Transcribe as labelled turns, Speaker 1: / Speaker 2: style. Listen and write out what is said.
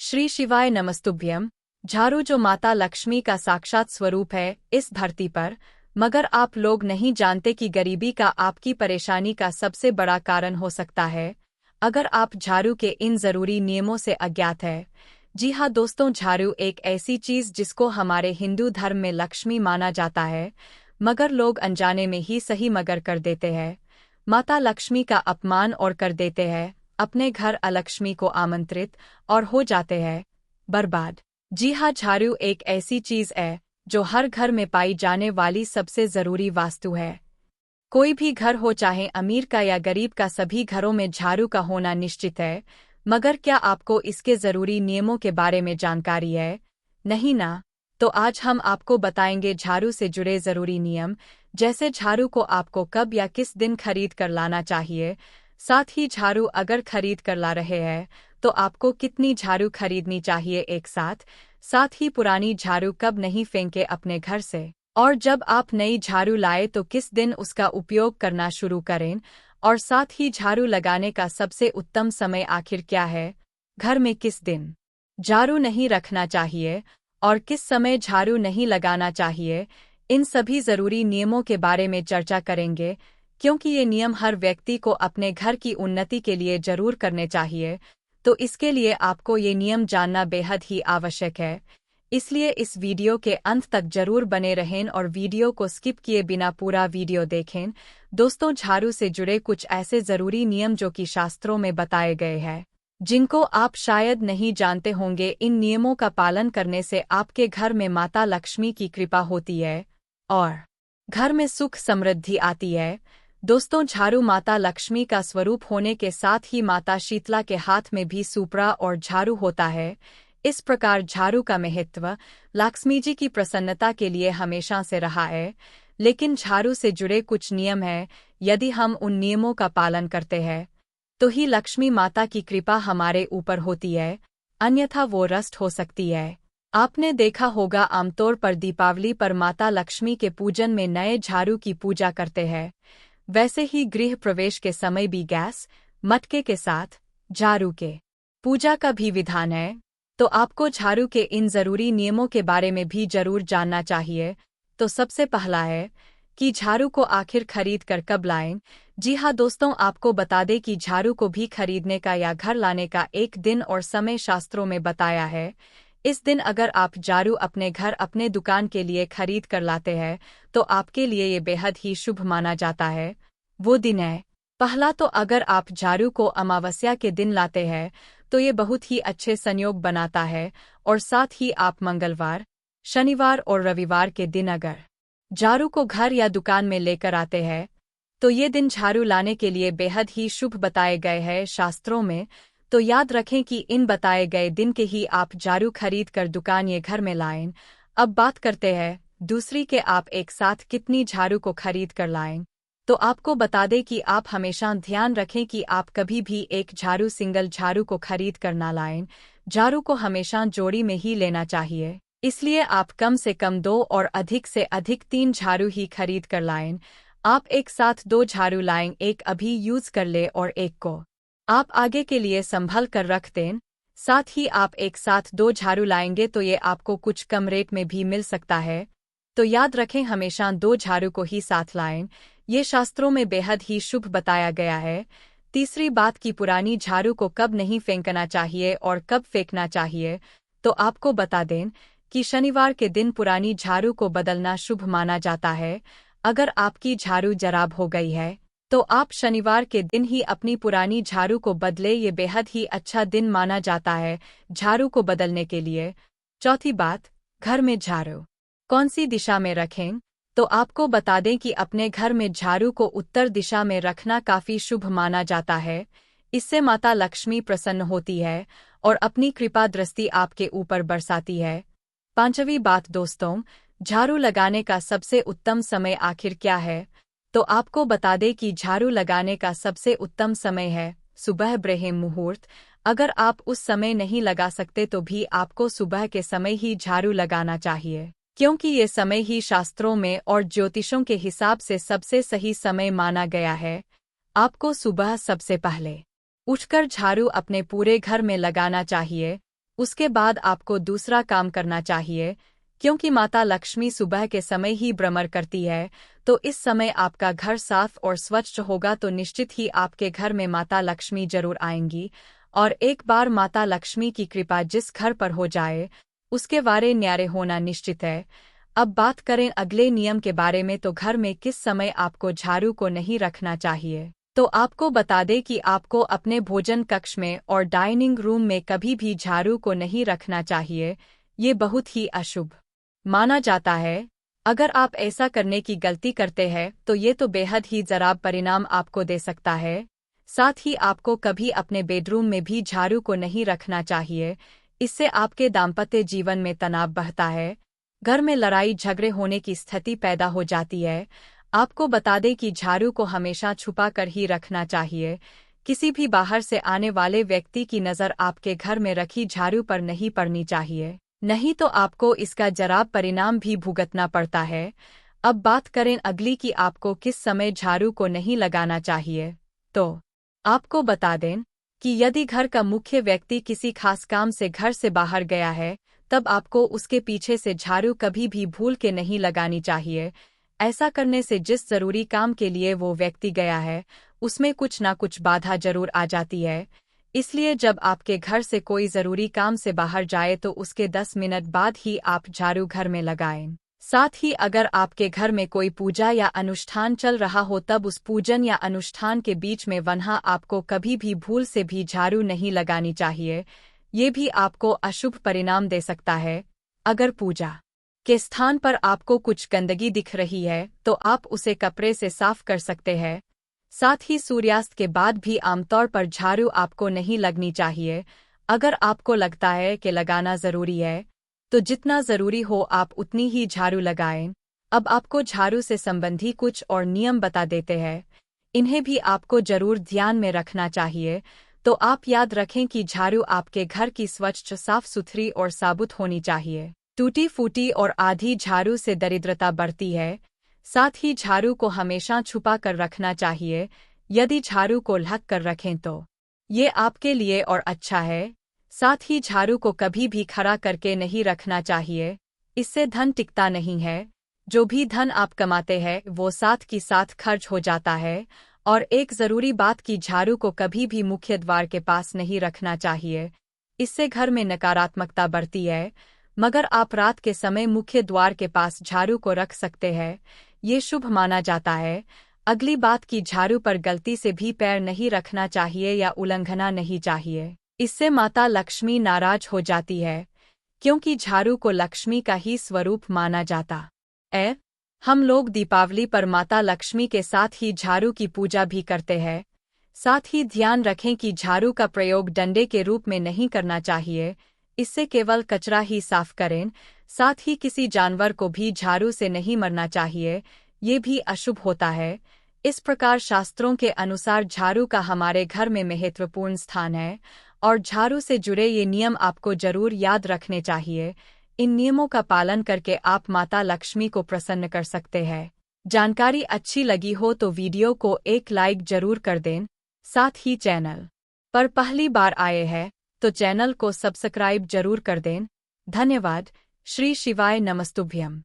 Speaker 1: श्री शिवाय नमस्तुभ्यम। झाड़ू जो माता लक्ष्मी का साक्षात स्वरूप है इस धरती पर, मगर आप लोग नहीं जानते कि गरीबी का आपकी परेशानी का सबसे बड़ा कारण हो सकता है अगर आप झाड़ू के इन जरूरी नियमों से अज्ञात है। जी हाँ दोस्तों, झाड़ू एक ऐसी चीज जिसको हमारे हिंदू धर्म में लक्ष्मी माना जाता है, मगर लोग अनजाने में ही सही मगर कर देते हैं। माता लक्ष्मी का अपमान और कर देते हैं, अपने घर अलक्ष्मी को आमंत्रित और हो जाते हैं बर्बाद। जी हाँ, झाड़ू एक ऐसी चीज है जो हर घर में पाई जाने वाली सबसे जरूरी वास्तु है। कोई भी घर हो, चाहे अमीर का या गरीब का, सभी घरों में झाड़ू का होना निश्चित है। मगर क्या आपको इसके जरूरी नियमों के बारे में जानकारी है? नहीं ना? तो आज हम आपको बताएंगे झाड़ू से जुड़े जरूरी नियम, जैसे झाड़ू को आपको कब या किस दिन खरीद कर लाना चाहिए। साथ ही झाड़ू अगर खरीद कर ला रहे हैं तो आपको कितनी झाड़ू खरीदनी चाहिए एक साथ। साथ ही पुरानी झाड़ू कब नहीं फेंके अपने घर से, और जब आप नई झाड़ू लाए तो किस दिन उसका उपयोग करना शुरू करें। और साथ ही झाड़ू लगाने का सबसे उत्तम समय आखिर क्या है, घर में किस दिन झाड़ू नहीं रखना चाहिए और किस समय झाड़ू नहीं लगाना चाहिए। इन सभी जरूरी नियमों के बारे में चर्चा करेंगे, क्योंकि ये नियम हर व्यक्ति को अपने घर की उन्नति के लिए जरूर करने चाहिए। तो इसके लिए आपको ये नियम जानना बेहद ही आवश्यक है, इसलिए इस वीडियो के अंत तक जरूर बने रहें और वीडियो को स्किप किए बिना पूरा वीडियो देखें। दोस्तों, झाड़ू से जुड़े कुछ ऐसे जरूरी नियम जो कि शास्त्रों में बताए गए हैं, जिनको आप शायद नहीं जानते होंगे। इन नियमों का पालन करने से आपके घर में माता लक्ष्मी की कृपा होती है और घर में सुख समृद्धि आती है। दोस्तों, झाड़ू माता लक्ष्मी का स्वरूप होने के साथ ही माता शीतला के हाथ में भी सुपड़ा और झाड़ू होता है। इस प्रकार झाड़ू का महत्व लक्ष्मी जी की प्रसन्नता के लिए हमेशा से रहा है। लेकिन झाड़ू से जुड़े कुछ नियम हैं, यदि हम उन नियमों का पालन करते हैं तो ही लक्ष्मी माता की कृपा हमारे ऊपर होती है, अन्यथा वो नष्ट हो सकती है। आपने देखा होगा, आमतौर पर दीपावली पर माता लक्ष्मी के पूजन में नए झाड़ू की पूजा करते हैं। वैसे ही गृह प्रवेश के समय भी गैस मटके के साथ झाड़ू के पूजा का भी विधान है। तो आपको झाड़ू के इन जरूरी नियमों के बारे में भी जरूर जानना चाहिए। तो सबसे पहला है कि झाड़ू को आखिर खरीद कर कब लाएं। जी हाँ दोस्तों, आपको बता दें कि झाड़ू को भी खरीदने का या घर लाने का एक दिन और समय शास्त्रों में बताया है। इस दिन अगर आप झाड़ू अपने घर अपने दुकान के लिए खरीद कर लाते हैं तो आपके लिए ये बेहद ही शुभ माना जाता है। वो दिन है, पहला तो अगर आप झाड़ू को अमावस्या के दिन लाते हैं तो ये बहुत ही अच्छे संयोग बनाता है। और साथ ही आप मंगलवार, शनिवार और रविवार के दिन अगर झाड़ू को घर या दुकान में लेकर आते हैं तो ये दिन झाड़ू लाने के लिए बेहद ही शुभ बताए गए हैं शास्त्रों में। तो याद रखें कि इन बताए गए दिन के ही आप झाड़ू खरीद कर दुकान या घर में लाएं। अब बात करते हैं दूसरी के आप एक साथ कितनी झाड़ू को खरीद कर लाएं। तो आपको बता दें कि आप हमेशा ध्यान रखें कि आप कभी भी एक झाड़ू सिंगल झाड़ू को खरीद कर ना लाएं। झाड़ू को हमेशा जोड़ी में ही लेना चाहिए, इसलिए आप कम से कम 2 और अधिक से अधिक 3 झाड़ू ही खरीद कर लाएं। आप एक साथ 2 झाड़ू लाएं, एक अभी यूज कर ले और एक को आप आगे के लिए संभल कर रख दें। साथ ही आप एक साथ 2 झाड़ू लाएंगे तो ये आपको कुछ कम रेट में भी मिल सकता है। तो याद रखें, हमेशा 2 झाड़ू को ही साथ लाएं, ये शास्त्रों में बेहद ही शुभ बताया गया है। तीसरी बात कि पुरानी झाड़ू को कब नहीं फेंकना चाहिए और कब फेंकना चाहिए। तो आपको बता दें कि शनिवार के दिन पुरानी झाड़ू को बदलना शुभ माना जाता है। अगर आपकी झाड़ू खराब हो गई है तो आप शनिवार के दिन ही अपनी पुरानी झाड़ू को बदले, ये बेहद ही अच्छा दिन माना जाता है झाड़ू को बदलने के लिए। चौथी बात, घर में झाड़ू कौन सी दिशा में रखें। तो आपको बता दें कि अपने घर में झाड़ू को उत्तर दिशा में रखना काफी शुभ माना जाता है। इससे माता लक्ष्मी प्रसन्न होती है और अपनी कृपा दृष्टि आपके ऊपर बरसाती है। पांचवी बात दोस्तों, झाड़ू लगाने का सबसे उत्तम समय आखिर क्या है। तो आपको बता दें कि झाड़ू लगाने का सबसे उत्तम समय है सुबह ब्रह्म मुहूर्त। अगर आप उस समय नहीं लगा सकते तो भी आपको सुबह के समय ही झाड़ू लगाना चाहिए, क्योंकि ये समय ही शास्त्रों में और ज्योतिषों के हिसाब से सबसे सही समय माना गया है। आपको सुबह सबसे पहले उठकर झाड़ू अपने पूरे घर में लगाना चाहिए। उसके बाद आपको दूसरा काम करना चाहिए, क्योंकि माता लक्ष्मी सुबह के समय ही भ्रमण करती है, तो इस समय आपका घर साफ और स्वच्छ होगा तो निश्चित ही आपके घर में माता लक्ष्मी जरूर आएंगी। और एक बार माता लक्ष्मी की कृपा जिस घर पर हो जाए, उसके वारे न्यारे होना निश्चित है। अब बात करें अगले नियम के बारे में, तो घर में किस समय आपको झाड़ू को नहीं रखना चाहिए। तो आपको बता दें कि आपको अपने भोजन कक्ष में और डाइनिंग रूम में कभी भी झाड़ू को नहीं रखना चाहिए। ये बहुत ही अशुभ माना जाता है। अगर आप ऐसा करने की गलती करते हैं तो ये तो बेहद ही खराब परिणाम आपको दे सकता है। साथ ही आपको कभी अपने बेडरूम में भी झाड़ू को नहीं रखना चाहिए। इससे आपके दाम्पत्य जीवन में तनाव बढ़ता है, घर में लड़ाई झगड़े होने की स्थिति पैदा हो जाती है। आपको बता दें कि झाड़ू को हमेशा छुपा कर ही रखना चाहिए। किसी भी बाहर से आने वाले व्यक्ति की नज़र आपके घर में रखी झाड़ू पर नहीं पड़नी चाहिए, नहीं तो आपको इसका खराब परिणाम भी भुगतना पड़ता है। अब बात करें अगली कि आपको किस समय झाड़ू को नहीं लगाना चाहिए। तो आपको बता दें कि यदि घर का मुख्य व्यक्ति किसी खास काम से घर से बाहर गया है, तब आपको उसके पीछे से झाड़ू कभी भी भूल के नहीं लगानी चाहिए। ऐसा करने से जिस जरूरी काम के लिए वो व्यक्ति गया है, उसमें कुछ ना कुछ बाधा जरूर आ जाती है। इसलिए जब आपके घर से कोई जरूरी काम से बाहर जाए तो उसके 10 मिनट बाद ही आप झाड़ू घर में लगाएं। साथ ही अगर आपके घर में कोई पूजा या अनुष्ठान चल रहा हो, तब उस पूजन या अनुष्ठान के बीच में वहाँ आपको कभी भी भूल से भी झाड़ू नहीं लगानी चाहिए। ये भी आपको अशुभ परिणाम दे सकता है। अगर पूजा के स्थान पर आपको कुछ गंदगी दिख रही है तो आप उसे कपड़े से साफ कर सकते हैं। साथ ही सूर्यास्त के बाद भी आमतौर पर झाड़ू आपको नहीं लगनी चाहिए। अगर आपको लगता है कि लगाना जरूरी है, तो जितना जरूरी हो आप उतनी ही झाड़ू लगाएं। अब आपको झाड़ू से संबंधी कुछ और नियम बता देते हैं, इन्हें भी आपको जरूर ध्यान में रखना चाहिए। तो आप याद रखें कि झाड़ू आपके घर की स्वच्छ, साफ सुथरी और साबुत होनी चाहिए। टूटी फूटी और आधी झाड़ू से दरिद्रता बढ़ती है। साथ ही झाड़ू को हमेशा छुपा कर रखना चाहिए। यदि झाड़ू को ढक कर रखें तो ये आपके लिए और अच्छा है। साथ ही झाड़ू को कभी भी खड़ा करके नहीं रखना चाहिए, इससे धन टिकता नहीं है। जो भी धन आप कमाते हैं वो साथ की साथ खर्च हो जाता है। और एक जरूरी बात कि झाड़ू को कभी भी मुख्य द्वार के पास नहीं रखना चाहिए, इससे घर में नकारात्मकता बढ़ती है। मगर आप रात के समय मुख्य द्वार के पास झाड़ू को रख सकते हैं, ये शुभ माना जाता है। अगली बात कि झाड़ू पर गलती से भी पैर नहीं रखना चाहिए या उल्लंघना नहीं चाहिए, इससे माता लक्ष्मी नाराज हो जाती है, क्योंकि झाड़ू को लक्ष्मी का ही स्वरूप माना जाता है। हम लोग दीपावली पर माता लक्ष्मी के साथ ही झाड़ू की पूजा भी करते हैं। साथ ही ध्यान रखें कि झाड़ू का प्रयोग डंडे के रूप में नहीं करना चाहिए, इससे केवल कचरा ही साफ करें। साथ ही किसी जानवर को भी झाड़ू से नहीं मरना चाहिए, ये भी अशुभ होता है। इस प्रकार शास्त्रों के अनुसार झाड़ू का हमारे घर में महत्वपूर्ण स्थान है और झाड़ू से जुड़े ये नियम आपको जरूर याद रखने चाहिए। इन नियमों का पालन करके आप माता लक्ष्मी को प्रसन्न कर सकते हैं। जानकारी अच्छी लगी हो तो वीडियो को एक लाइक जरूर कर दें। साथ ही चैनल पर पहली बार आए हैं तो चैनल को सब्सक्राइब जरूर कर दें। धन्यवाद। श्री शिवाय नमस्तुभ्यम।